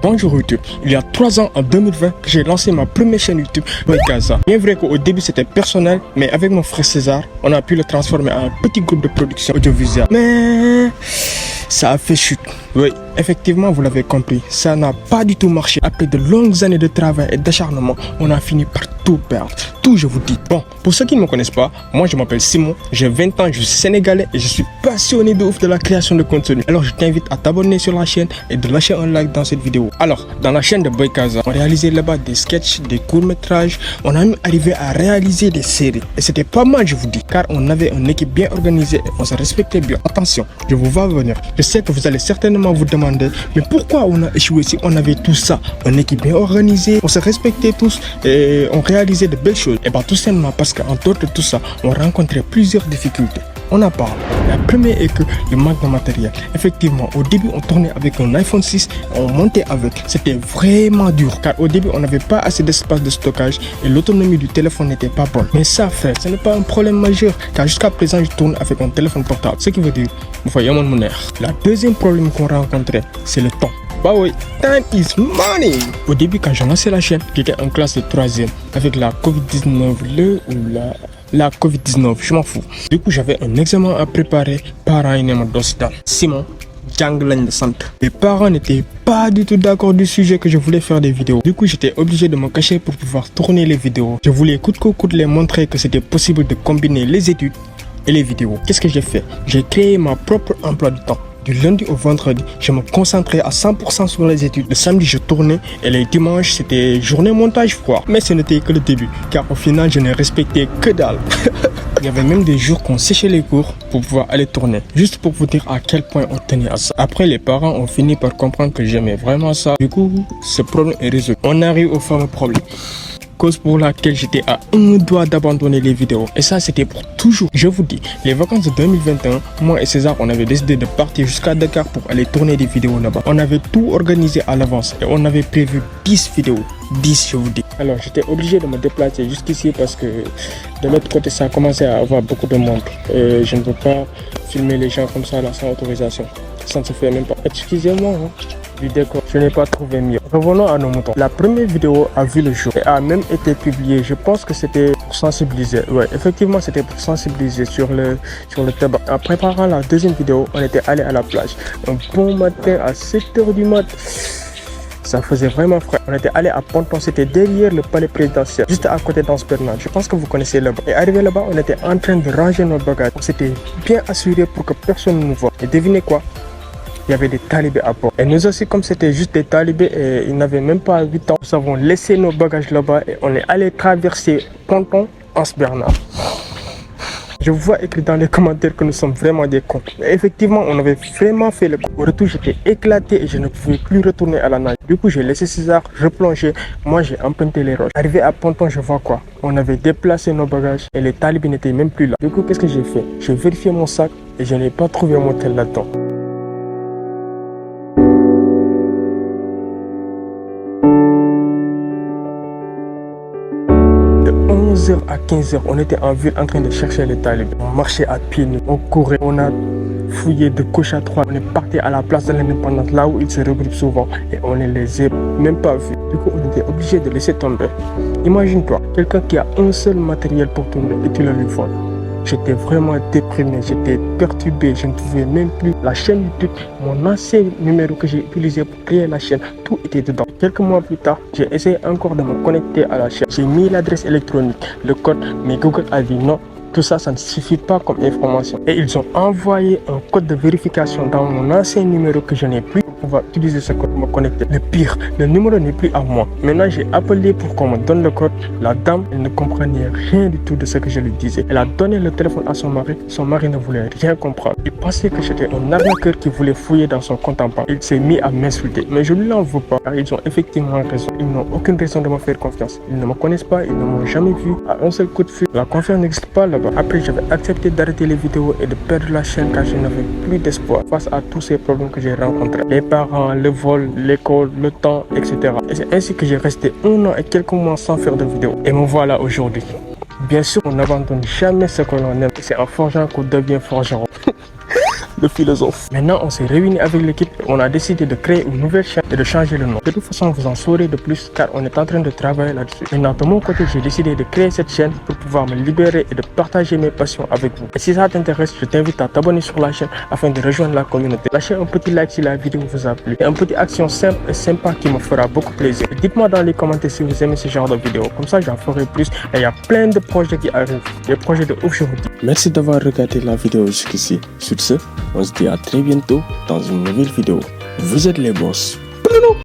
Bonjour YouTube, il y a 3 ans en 2020 que j'ai lancé ma première chaîne YouTube Boykaza. Bien vrai qu'au début c'était personnel, mais avec mon frère César, on a pu le transformer en un petit groupe de production audiovisuelle. Mais ça a fait chute. Oui, effectivement vous l'avez compris, ça n'a pas du tout marché. Après de longues années de travail et d'acharnement, on a fini par tout perdre. Tout, je vous dis. Bon, pour ceux qui ne me connaissent pas, moi je m'appelle Simon, j'ai 20 ans, je suis sénégalais et je suis passionné de ouf de la création de contenu. Alors je t'invite à t'abonner sur la chaîne et de lâcher un like dans cette vidéo. Alors, dans la chaîne de Boykaza, on réalisait là-bas des sketchs, des courts-métrages, on a même arrivé à réaliser des séries. Et c'était pas mal, je vous dis, car on avait une équipe bien organisée et on se respectait bien. Attention, je vous vois venir. Je sais que vous allez certainement vous demander, mais pourquoi on a échoué si on avait tout ça? Une équipe bien organisée, on se respectait tous et on réalisait de belles choses. Et bien tout simplement parce qu'en dehors de tout ça, on rencontrait plusieurs difficultés. On en parle. La première est que le manque de matériel. Effectivement, au début, on tournait avec un iPhone 6, on montait avec. C'était vraiment dur, car au début, on n'avait pas assez d'espace de stockage et l'autonomie du téléphone n'était pas bonne. Mais ça, frère, ce n'est pas un problème majeur, car jusqu'à présent, je tourne avec un téléphone portable. Ce qui veut dire, vous voyez mon monnaie. La deuxième problème qu'on rencontrait, c'est le temps. Bah oui, time is money. Au début, quand j'ai lancé la chaîne, j'étais en classe de 3e avec la Covid-19, la Covid-19, je m'en fous. Du coup, j'avais un examen à préparer. Parents, ils m'ont dit Simon, Djanglan de centre. Mes parents n'étaient pas du tout d'accord du sujet que je voulais faire des vidéos. Du coup, j'étais obligé de me cacher pour pouvoir tourner les vidéos. Je voulais coûte que coûte les montrer que c'était possible de combiner les études et les vidéos. Qu'est-ce que j'ai fait? J'ai créé ma propre emploi du temps. Du lundi au vendredi, je me concentrais à 100% sur les études. Le samedi, je tournais et les dimanches, c'était journée montage froid. Mais ce n'était que le début, car au final, je n'ai respecté que dalle. Il y avait même des jours qu'on séchait les cours pour pouvoir aller tourner. Juste pour vous dire à quel point on tenait à ça. Après, les parents ont fini par comprendre que j'aimais vraiment ça. Du coup, ce problème est résolu. On arrive au fameux problème. Cause pour laquelle j'étais à un doigt d'abandonner les vidéos. Et ça, c'était pour toujours. Je vous dis, les vacances de 2021, moi et César, on avait décidé de partir jusqu'à Dakar pour aller tourner des vidéos là-bas. On avait tout organisé à l'avance et on avait prévu 10 vidéos. 10, je vous dis. Alors, j'étais obligé de me déplacer jusqu'ici parce que de l'autre côté, ça a commencé à avoir beaucoup de monde. Et je ne peux pas filmer les gens comme ça là sans autorisation. Ça ne se fait même pas. Excusez-moi, hein. Du décor, je n'ai pas trouvé mieux. Revenons à nos moutons. La première vidéo a vu le jour et a même été publiée. Je pense que c'était pour sensibiliser. Ouais, effectivement, c'était pour sensibiliser sur le tabac. En préparant la deuxième vidéo, on était allé à la plage. Un bon matin à 7h du mat. Ça faisait vraiment frais. On était allé à Ponton, c'était derrière le palais présidentiel, juste à côté d'Anse Bernard. Je pense que vous connaissez là-bas. Et arrivé là-bas, on était en train de ranger nos bagages. On s'était bien assuré pour que personne ne nous voie. Et devinez quoi? Il y avait des talibés à bord. Et nous aussi, comme c'était juste des talibés et ils n'avaient même pas 8 ans, nous avons laissé nos bagages là-bas et on est allé traverser Ponton, Anse Bernard. Je vous vois écrit dans les commentaires que nous sommes vraiment des cons. Et effectivement, on avait vraiment fait le coup. Au retour, j'étais éclaté et je ne pouvais plus retourner à la nage. Du coup, j'ai laissé César replonger. Moi, j'ai emprunté les roches. Arrivé à Ponton, je vois quoi? On avait déplacé nos bagages et les talibés n'étaient même plus là. Du coup, qu'est-ce que j'ai fait? J'ai vérifié mon sac et je n'ai pas trouvé mon tel là-dedans. À 15h, on était en ville en train de chercher les talibés. On marchait à pied nus, on courait, on a fouillé de gauche à droite. On est parti à la place de l'Indépendance, là où ils se regroupent souvent, et on ne les a même pas vus. Du coup, on était obligé de laisser tomber. Imagine-toi, quelqu'un qui a un seul matériel pour tourner et tu le lui voles. J'étais vraiment déprimé, j'étais perturbé, je ne pouvais même plus. La chaîne YouTube, mon ancien numéro que j'ai utilisé pour créer la chaîne, tout était dedans. Quelques mois plus tard, j'ai essayé encore de me connecter à la chaîne. J'ai mis l'adresse électronique, le code, mais Google a dit non. Tout ça, ça ne suffit pas comme information. Et ils ont envoyé un code de vérification dans mon ancien numéro que je n'ai plus. On va utiliser ce code pour me connecter. Le pire, le numéro n'est plus à moi. Maintenant, j'ai appelé pour qu'on me donne le code. La dame, elle ne comprenait rien du tout de ce que je lui disais. Elle a donné le téléphone à son mari. Son mari ne voulait rien comprendre. Il pensait que j'étais un arnaqueur qui voulait fouiller dans son compte en banque. Il s'est mis à m'insulter. Mais je ne l'en veux pas, car ils ont effectivement raison. Ils n'ont aucune raison de me faire confiance. Ils ne me connaissent pas, ils ne m'ont jamais vu. À un seul coup de fil, la confiance n'existe pas là-bas. Après, j'avais accepté d'arrêter les vidéos et de perdre la chaîne car je n'avais plus d'espoir face à tous ces problèmes que j'ai rencontrés. Les parents, le vol, l'école, le temps, etc. Et c'est ainsi que j'ai resté 1 an et quelques mois sans faire de vidéos. Et me voilà aujourd'hui. Bien sûr, on n'abandonne jamais ce que l'on aime. C'est en forgeant qu'on devient forgeron. le philosophe. Maintenant, on s'est réunis avec l'équipe et on a décidé de créer une nouvelle chaîne et de changer le nom. De toute façon, vous en saurez de plus car on est en train de travailler là-dessus. Maintenant, de mon côté, j'ai décidé de créer cette chaîne pour pouvoir me libérer et de partager mes passions avec vous. Et si ça t'intéresse, je t'invite à t'abonner sur la chaîne afin de rejoindre la communauté. Lâchez un petit like si la vidéo vous a plu et une petite action simple et sympa qui me fera beaucoup plaisir. Dites-moi dans les commentaires si vous aimez ce genre de vidéo, comme ça j'en ferai plus et il y a plein de projets qui arrivent, des projets de ouf je vous dis. Merci d'avoir regardé la vidéo jusqu'ici. Sur ce, on se dit à très bientôt dans une nouvelle vidéo. Vous êtes les boss.